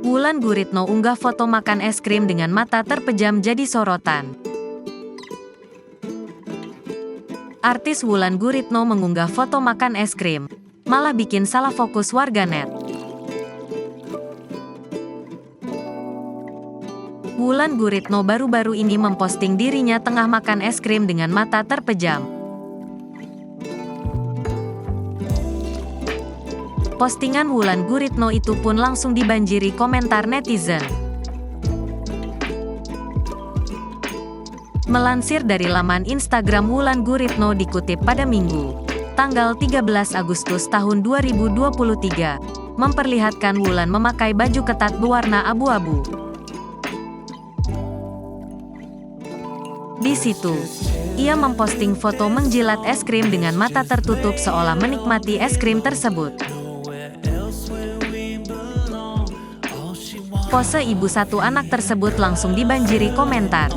Wulan Guritno unggah foto makan es krim dengan mata terpejam jadi sorotan. Artis Wulan Guritno mengunggah foto makan es krim, malah bikin salah fokus warganet. Wulan Guritno baru-baru ini memposting dirinya tengah makan es krim dengan mata terpejam. Postingan Wulan Guritno itu pun langsung dibanjiri komentar netizen. Melansir dari laman Instagram Wulan Guritno dikutip pada Minggu, tanggal 13 Agustus tahun 2023, memperlihatkan Wulan memakai baju ketat berwarna abu-abu. Di situ, ia memposting foto menjilat es krim dengan mata tertutup seolah menikmati es krim tersebut. Pose ibu satu anak tersebut langsung dibanjiri komentar.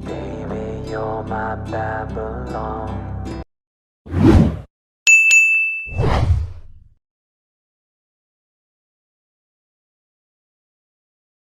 Baby, you're my Babylon.